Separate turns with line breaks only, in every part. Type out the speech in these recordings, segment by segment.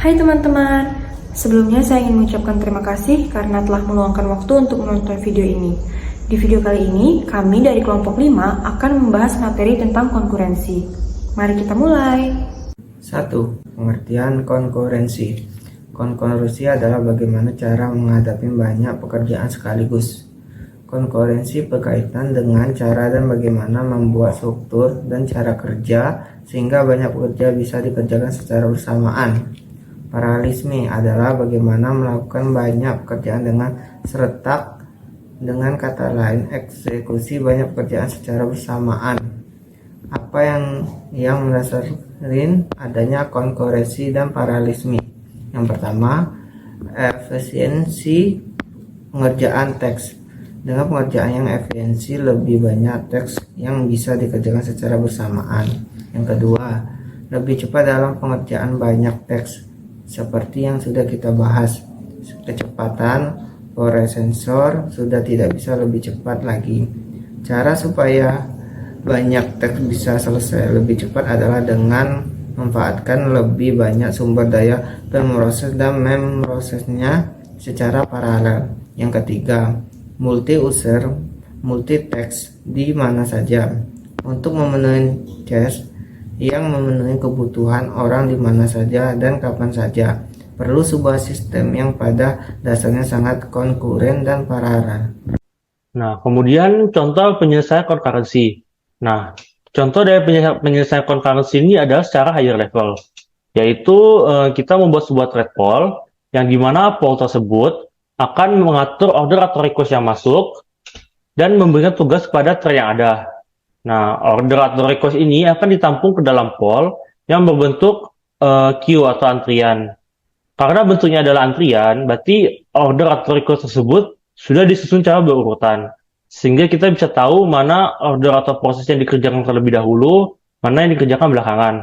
Hai teman-teman, sebelumnya saya ingin mengucapkan terima kasih karena telah meluangkan waktu untuk menonton video ini. Di video kali ini, kami dari kelompok 5 akan membahas materi tentang konkurensi. Mari kita mulai.
1. Pengertian konkurensi. Konkurensi adalah bagaimana cara menghadapi banyak pekerjaan sekaligus. Konkurensi berkaitan dengan cara dan bagaimana membuat struktur dan cara kerja sehingga banyak pekerja bisa dikerjakan secara bersamaan. Paralelisme adalah bagaimana melakukan banyak pekerjaan dengan serentak, dengan kata lain eksekusi banyak pekerjaan secara bersamaan. Apa yang mendasari adanya konkurensi dan paralelisme? Yang pertama, efisiensi pengerjaan teks. Dengan pengerjaan yang efisiensi, lebih banyak teks yang bisa dikerjakan secara bersamaan. Yang kedua, lebih cepat dalam pengerjaan banyak teks. Seperti yang sudah kita bahas, kecepatan prosesor sudah tidak bisa lebih cepat lagi. Cara supaya banyak teks bisa selesai lebih cepat adalah dengan memanfaatkan lebih banyak sumber daya pemroses dan memprosesnya secara paralel. Yang ketiga, multi-user, multi-text di mana saja. Untuk memenuhi case yang memenuhi kebutuhan orang di mana saja dan kapan saja, perlu sebuah sistem yang pada dasarnya sangat konkuren dan paralel.
Nah, kemudian contoh penyelesaian konkurensi. Nah, contoh dari penyelesaian konkurensi ini adalah secara higher level, yaitu kita membuat sebuah thread poll yang dimana poll tersebut akan mengatur order atau request yang masuk dan memberikan tugas kepada thread yang ada. Nah, order atau request ini akan ditampung ke dalam poll yang berbentuk queue atau antrian. Karena bentuknya adalah antrian, berarti order atau request tersebut sudah disusun secara berurutan. Sehingga kita bisa tahu mana order atau proses yang dikerjakan terlebih dahulu, mana yang dikerjakan belakangan.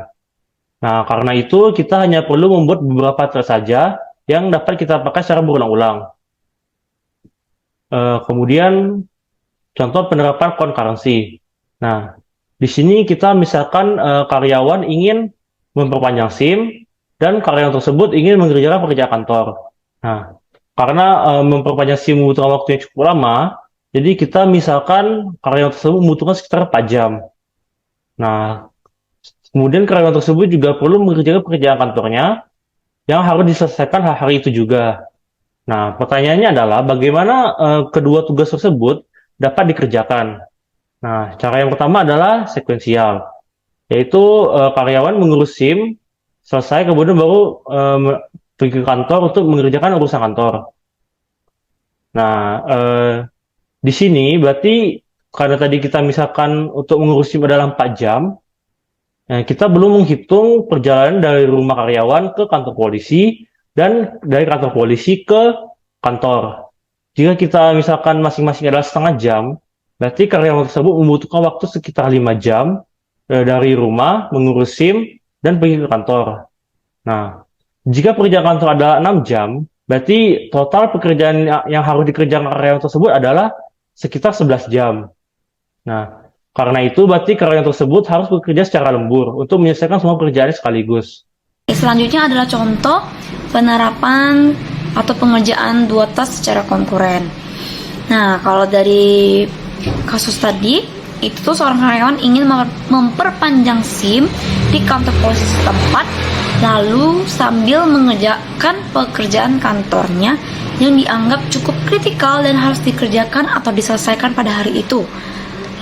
Nah, karena itu kita hanya perlu membuat beberapa thread saja yang dapat kita pakai secara berulang-ulang. Kemudian contoh penerapan concurrency. Nah, di sini kita misalkan karyawan ingin memperpanjang SIM dan karyawan tersebut ingin mengerjakan pekerjaan kantor. Nah, karena memperpanjang SIM membutuhkan waktu yang cukup lama, jadi kita misalkan karyawan tersebut membutuhkan sekitar 4 jam. Nah, kemudian karyawan tersebut juga perlu mengerjakan pekerjaan kantornya yang harus diselesaikan hari itu juga. Nah, pertanyaannya adalah bagaimana kedua tugas tersebut dapat dikerjakan. Nah, cara yang pertama adalah sekuensial, yaitu karyawan mengurus SIM, selesai kemudian baru pergi ke kantor untuk mengerjakan urusan kantor. Nah, di sini berarti karena tadi kita misalkan untuk mengurus SIM adalah 4 jam, kita belum menghitung perjalanan dari rumah karyawan ke kantor polisi dan dari kantor polisi ke kantor. Jika kita misalkan masing-masing adalah setengah jam, berarti karyawan tersebut membutuhkan waktu sekitar 5 jam dari rumah mengurus SIM dan pergi ke kantor. Nah, jika pekerjaan kantor adalah 6 jam, berarti total pekerjaan yang harus dikerjakan karyawan tersebut adalah sekitar 11 jam. Nah, karena itu berarti karyawan tersebut harus bekerja secara lembur untuk menyelesaikan semua pekerjaan sekaligus.
Selanjutnya adalah contoh penerapan atau pengerjaan dua tas secara konkuren. Nah, kalau dari kasus tadi, itu tuh seorang karyawan ingin memperpanjang SIM di kantor polisi setempat, lalu sambil mengerjakan pekerjaan kantornya yang dianggap cukup kritikal dan harus dikerjakan atau diselesaikan pada hari itu.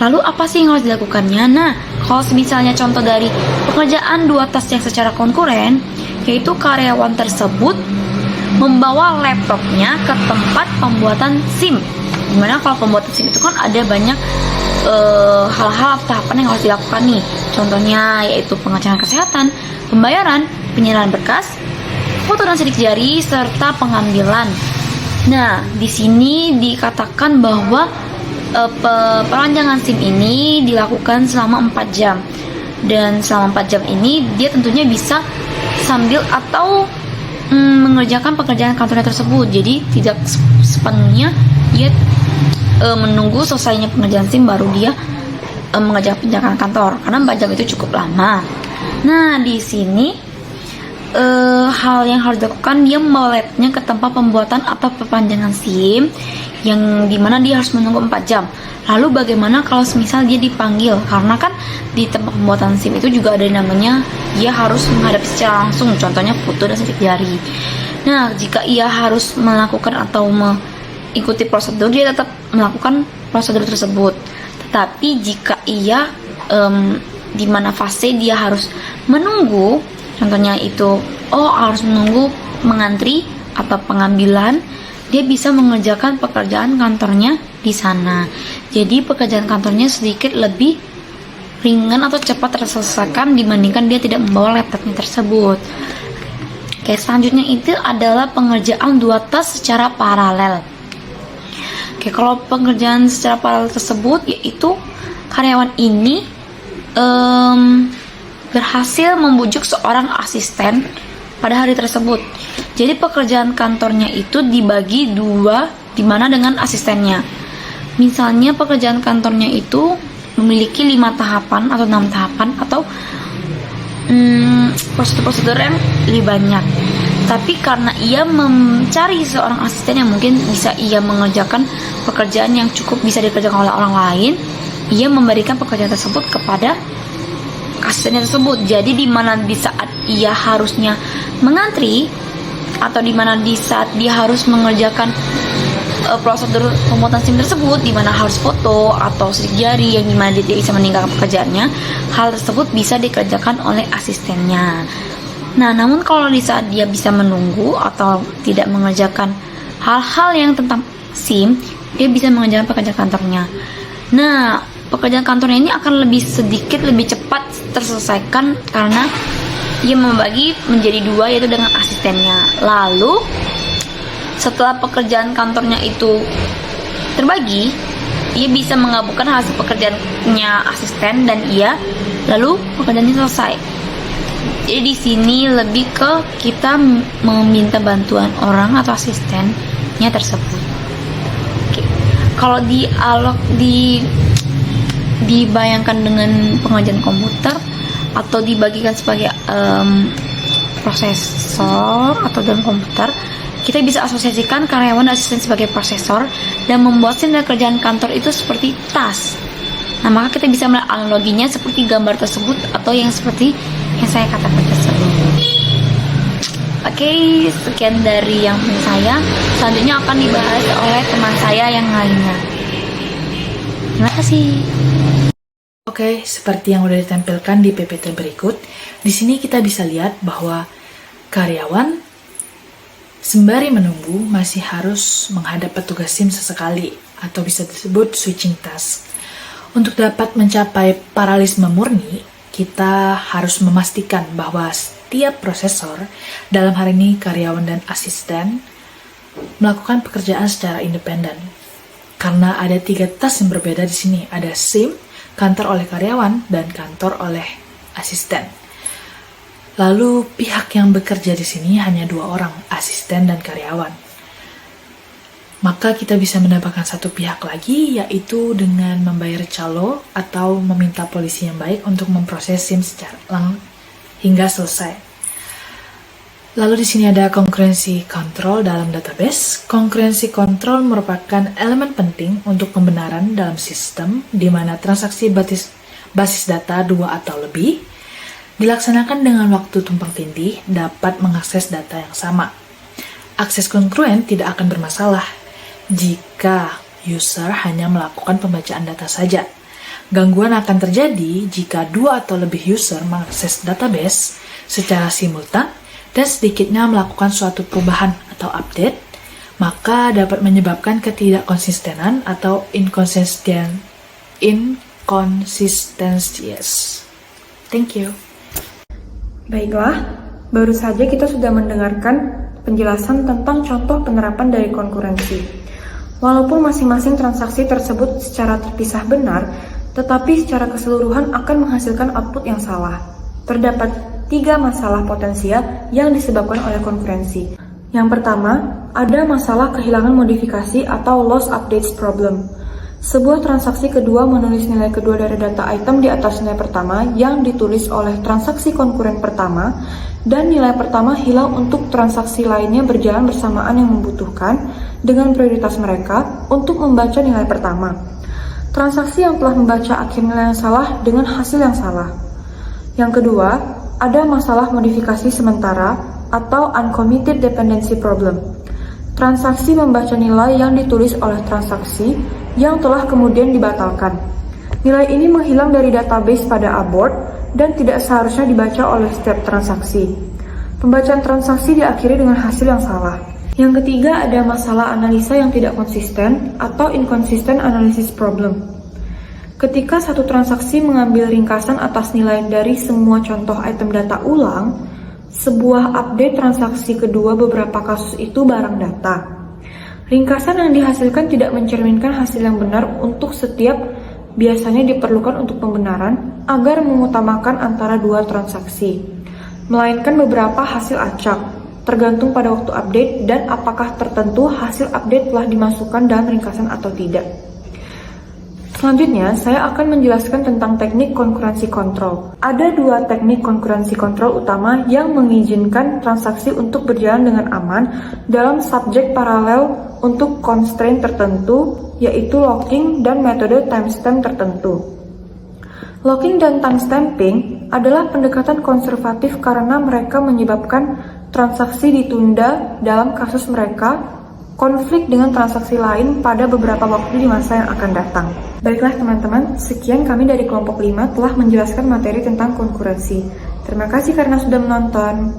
Lalu apa sih yang harus dilakukannya? Nah, kalau misalnya contoh dari pekerjaan dua tas yang secara konkuren, yaitu karyawan tersebut membawa laptopnya ke tempat pembuatan SIM. Dimana kalau pembuatan SIM itu kan ada banyak hal-hal atau tahapan yang harus dilakukan nih. Contohnya yaitu pengecekan kesehatan, pembayaran, penyerahan berkas, foto dan sidik jari, serta pengambilan. Nah, di sini dikatakan bahwa perpanjangan SIM ini dilakukan selama 4 jam. Dan selama 4 jam ini dia tentunya bisa sambil atau mengerjakan pekerjaan kantornya tersebut. Jadi tidak sepenuhnya dia menunggu selesainya pengerjaan SIM baru dia mengerjakan pekerjaan kantor, karena 4 jam itu cukup lama. Nah, di sini hal yang harus dilakukan, dia membawa laptopnya ke tempat pembuatan atau perpanjangan SIM yang dimana dia harus menunggu 4 jam. Lalu bagaimana kalau semisal dia dipanggil? Karena kan di tempat pembuatan SIM itu juga ada yang namanya dia harus menghadap secara langsung, contohnya foto dan sidik jari. Nah, jika ia harus melakukan atau mengikuti prosedur, dia tetap melakukan prosedur tersebut. Tetapi jika ia di mana fase dia harus menunggu, contohnya itu harus menunggu mengantri atau pengambilan, dia bisa mengerjakan pekerjaan kantornya di sana. Jadi pekerjaan kantornya sedikit lebih ringan atau cepat terselesaikan dibandingkan dia tidak membawa laptopnya tersebut. Oke, selanjutnya itu adalah pengerjaan 2 tas secara paralel. Oke, kalau pengerjaan secara paralel tersebut yaitu karyawan ini berhasil membujuk seorang asisten pada hari tersebut. Jadi pekerjaan kantornya itu dibagi 2, dimana dengan asistennya. Misalnya pekerjaan kantornya itu memiliki 5 tahapan atau 6 tahapan atau prosedur-prosedur yang lebih banyak. Tapi karena ia mencari seorang asisten yang mungkin bisa ia mengerjakan pekerjaan yang cukup bisa dikerjakan oleh orang lain, ia memberikan pekerjaan tersebut kepada asistennya tersebut. Jadi di mana di saat ia harusnya mengantri atau di mana di saat dia harus mengerjakan prosedur pembuatan SIM tersebut, di mana harus foto atau sidik jari yang dimana dia bisa meninggalkan pekerjaannya, hal tersebut bisa dikerjakan oleh asistennya. Nah, namun kalau di saat dia bisa menunggu atau tidak mengerjakan hal-hal yang tentang SIM, dia bisa mengerjakan pekerjaan kantornya. Nah, pekerjaan kantornya ini akan sedikit lebih cepat terselesaikan karena ia membagi menjadi 2, yaitu dengan asistennya. Lalu setelah pekerjaan kantornya itu terbagi, ia bisa mengabulkan hasil pekerjaannya asisten dan lalu pekerjaannya selesai. Jadi di sini lebih ke kita meminta bantuan orang atau asistennya tersebut. Oke. Kalau dibayangkan dengan pengerjaan komputer atau dibagikan sebagai prosesor atau dalam komputer, kita bisa asosiasikan karyawan dan asisten sebagai prosesor dan membuat SIM dan kerjaan kantor itu seperti tas. Nah, maka kita bisa melihat analoginya seperti gambar tersebut atau yang seperti yang saya katakan tersebut. Oke, sekian dari yang punya saya. Selanjutnya akan dibahas oleh teman saya yang lainnya. Terima kasih.
Oke, seperti yang sudah ditampilkan di PPT berikut, di sini kita bisa lihat bahwa karyawan sembari menunggu masih harus menghadap petugas SIM sesekali atau bisa disebut switching task. Untuk dapat mencapai paralelisme murni, kita harus memastikan bahwa setiap prosesor, dalam hal ini karyawan dan asisten, melakukan pekerjaan secara independen. Karena ada 3 task yang berbeda di sini, ada SIM, kantor oleh karyawan, dan kantor oleh asisten. Lalu pihak yang bekerja di sini hanya 2 orang, asisten dan karyawan. Maka kita bisa mendapatkan satu pihak lagi, yaitu dengan membayar calo atau meminta polisi yang baik untuk memproses SIM hingga selesai. Lalu di sini ada concurrency control dalam database. Concurrency control merupakan elemen penting untuk pembenaran dalam sistem di mana transaksi basis data 2 atau lebih dilaksanakan dengan waktu tumpang tindih dapat mengakses data yang sama. Akses kongruen tidak akan bermasalah jika user hanya melakukan pembacaan data saja. Gangguan akan terjadi jika 2 atau lebih user mengakses database secara simultan dan sedikitnya melakukan suatu perubahan atau update, maka dapat menyebabkan ketidakkonsistenan atau inconsistencies. Thank you.
Baiklah, baru saja kita sudah mendengarkan penjelasan tentang contoh penerapan dari konkurensi. Walaupun masing-masing transaksi tersebut secara terpisah benar, tetapi secara keseluruhan akan menghasilkan output yang salah. Terdapat 3 masalah potensial yang disebabkan oleh konkurensi. Yang pertama, ada masalah kehilangan modifikasi atau loss updates problem. Sebuah transaksi kedua menulis nilai kedua dari data item di atas nilai pertama yang ditulis oleh transaksi konkuren pertama, dan nilai pertama hilang untuk transaksi lainnya berjalan bersamaan yang membutuhkan dengan prioritas mereka untuk membaca nilai pertama. Transaksi yang telah membaca akhir nilai yang salah dengan hasil yang salah. Yang kedua, ada masalah modifikasi sementara atau uncommitted dependency problem. Transaksi membaca nilai yang ditulis oleh transaksi yang telah kemudian dibatalkan. Nilai ini menghilang dari database pada abort dan tidak seharusnya dibaca oleh setiap transaksi. Pembacaan transaksi diakhiri dengan hasil yang salah. Yang ketiga, ada masalah analisa yang tidak konsisten atau inconsistent analysis problem. Ketika satu transaksi mengambil ringkasan atas nilai dari semua contoh item data ulang, sebuah update transaksi kedua beberapa kasus itu barang data. Ringkasan yang dihasilkan tidak mencerminkan hasil yang benar untuk setiap, biasanya diperlukan untuk pembenaran agar mengutamakan antara dua transaksi, melainkan beberapa hasil acak, tergantung pada waktu update dan apakah tertentu hasil update telah dimasukkan dalam ringkasan atau tidak. Selanjutnya, saya akan menjelaskan tentang teknik konkurensi kontrol. Ada dua teknik konkurensi kontrol utama yang mengizinkan transaksi untuk berjalan dengan aman dalam subjek paralel untuk constraint tertentu, yaitu locking dan metode timestamp tertentu. Locking dan timestamping adalah pendekatan konservatif karena mereka menyebabkan transaksi ditunda dalam kasus mereka konflik dengan transaksi lain pada beberapa waktu di masa yang akan datang. Baiklah teman-teman, sekian kami dari kelompok 5 telah menjelaskan materi tentang konkurensi. Terima kasih karena sudah menonton.